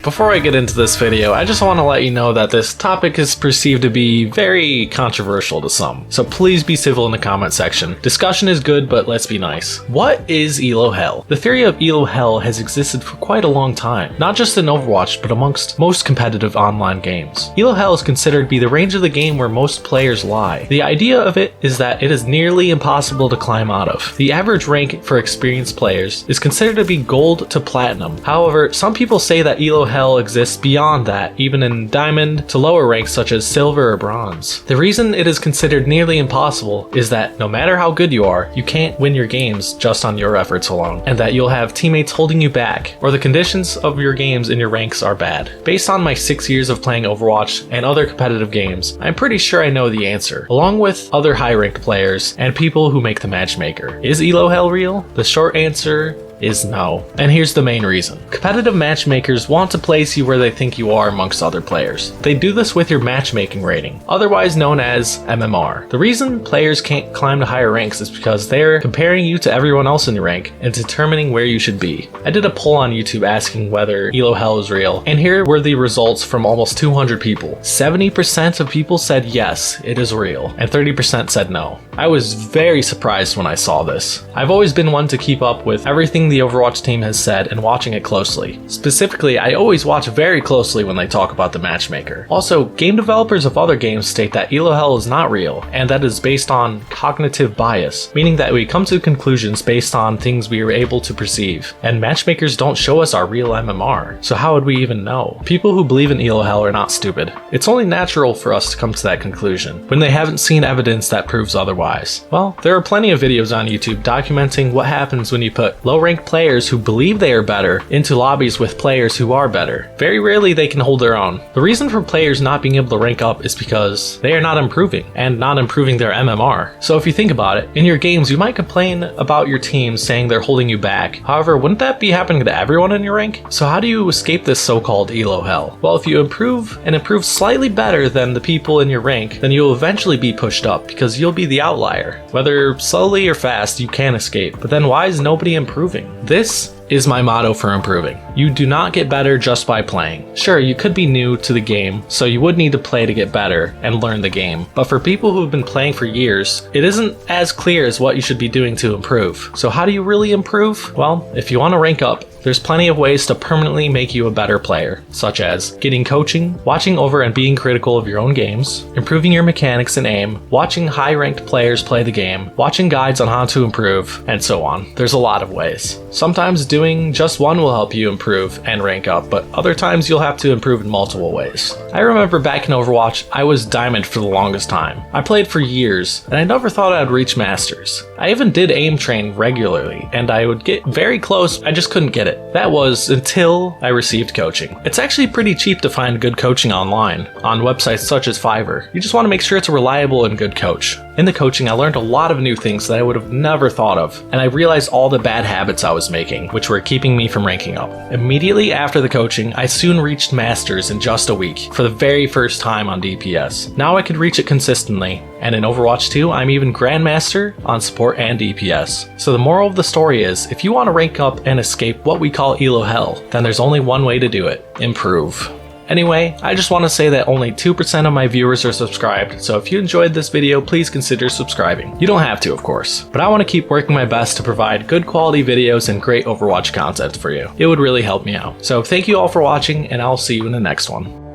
Before I get into this video, I just want to let you know that this topic is perceived to be very controversial to some, so please be civil in the comment section. Discussion is good, but let's be nice. What is Elo Hell? The theory of Elo Hell has existed for quite a long time, not just in Overwatch, but amongst most competitive online games. Elo Hell is considered to be the range of the game where most players lie. The idea of it is that it is nearly impossible to climb out of. The average rank for experienced players is considered to be gold to platinum. However, some people say that Elo Hell exists beyond that, even in diamond to lower ranks such as silver or bronze. The reason it is considered nearly impossible is that no matter how good you are, you can't win your games just on your efforts alone, and that you'll have teammates holding you back, or the conditions of your games in your ranks are bad. Based on my 6 years of playing Overwatch and other competitive games, I'm pretty sure I know the answer, along with other high-ranked players and people who make the matchmaker. Is Elo Hell real? The short answer is no. And here's the main reason. Competitive matchmakers want to place you where they think you are amongst other players. They do this with your matchmaking rating, otherwise known as MMR. The reason players can't climb to higher ranks is because they're comparing you to everyone else in your rank and determining where you should be. I did a poll on YouTube asking whether Elo Hell is real, and here were the results from almost 200 people. 70% of people said yes, it is real, and 30% said no. I was very surprised when I saw this. I've always been one to keep up with everything the Overwatch team has said and watching it closely. Specifically, I always watch very closely when they talk about the matchmaker. Also, game developers of other games state that Elo Hell is not real, and that is based on cognitive bias, meaning that we come to conclusions based on things we are able to perceive, and matchmakers don't show us our real MMR, so how would we even know? People who believe in Elo Hell are not stupid. It's only natural for us to come to that conclusion, when they haven't seen evidence that proves otherwise. Well, there are plenty of videos on YouTube documenting what happens when you put low-ranked players who believe they are better into lobbies with players who are better. Very rarely they can hold their own. The reason for players not being able to rank up is because they are not improving, and not improving their MMR. So if you think about it, in your games you might complain about your team saying they're holding you back. However, wouldn't that be happening to everyone in your rank? So how do you escape this so-called Elo Hell? Well, if you improve slightly better than the people in your rank, then you'll eventually be pushed up because you'll be the outlier. Whether slowly or fast, you can escape. But then why is nobody improving? This is my motto for improving. You do not get better just by playing. Sure, you could be new to the game, so you would need to play to get better and learn the game. But for people who have been playing for years, it isn't as clear as what you should be doing to improve. So how do you really improve? Well, if you want to rank up, there's plenty of ways to permanently make you a better player, such as getting coaching, watching over and being critical of your own games, improving your mechanics and aim, watching high-ranked players play the game, watching guides on how to improve, and so on. There's a lot of ways. Sometimes doing just one will help you improve and rank up, but other times you'll have to improve in multiple ways. I remember back in Overwatch, I was Diamond for the longest time. I played for years, and I never thought I'd reach Masters. I even did aim train regularly, and I would get very close, I just couldn't get it. That was until I received coaching. It's actually pretty cheap to find good coaching online, on websites such as Fiverr. You just want to make sure it's a reliable and good coach. In the coaching, I learned a lot of new things that I would have never thought of, and I realized all the bad habits I was making, which were keeping me from ranking up. Immediately after the coaching, I soon reached Masters in just a week, for the very first time on DPS. Now I could reach it consistently, and in Overwatch 2, I'm even Grandmaster on support and DPS. So the moral of the story is, if you want to rank up and escape what we call Elo Hell, then there's only one way to do it: improve. Anyway, I just want to say that only 2% of my viewers are subscribed, so if you enjoyed this video, please consider subscribing. You don't have to, of course, but I want to keep working my best to provide good quality videos and great Overwatch content for you. It would really help me out. So thank you all for watching, and I'll see you in the next one.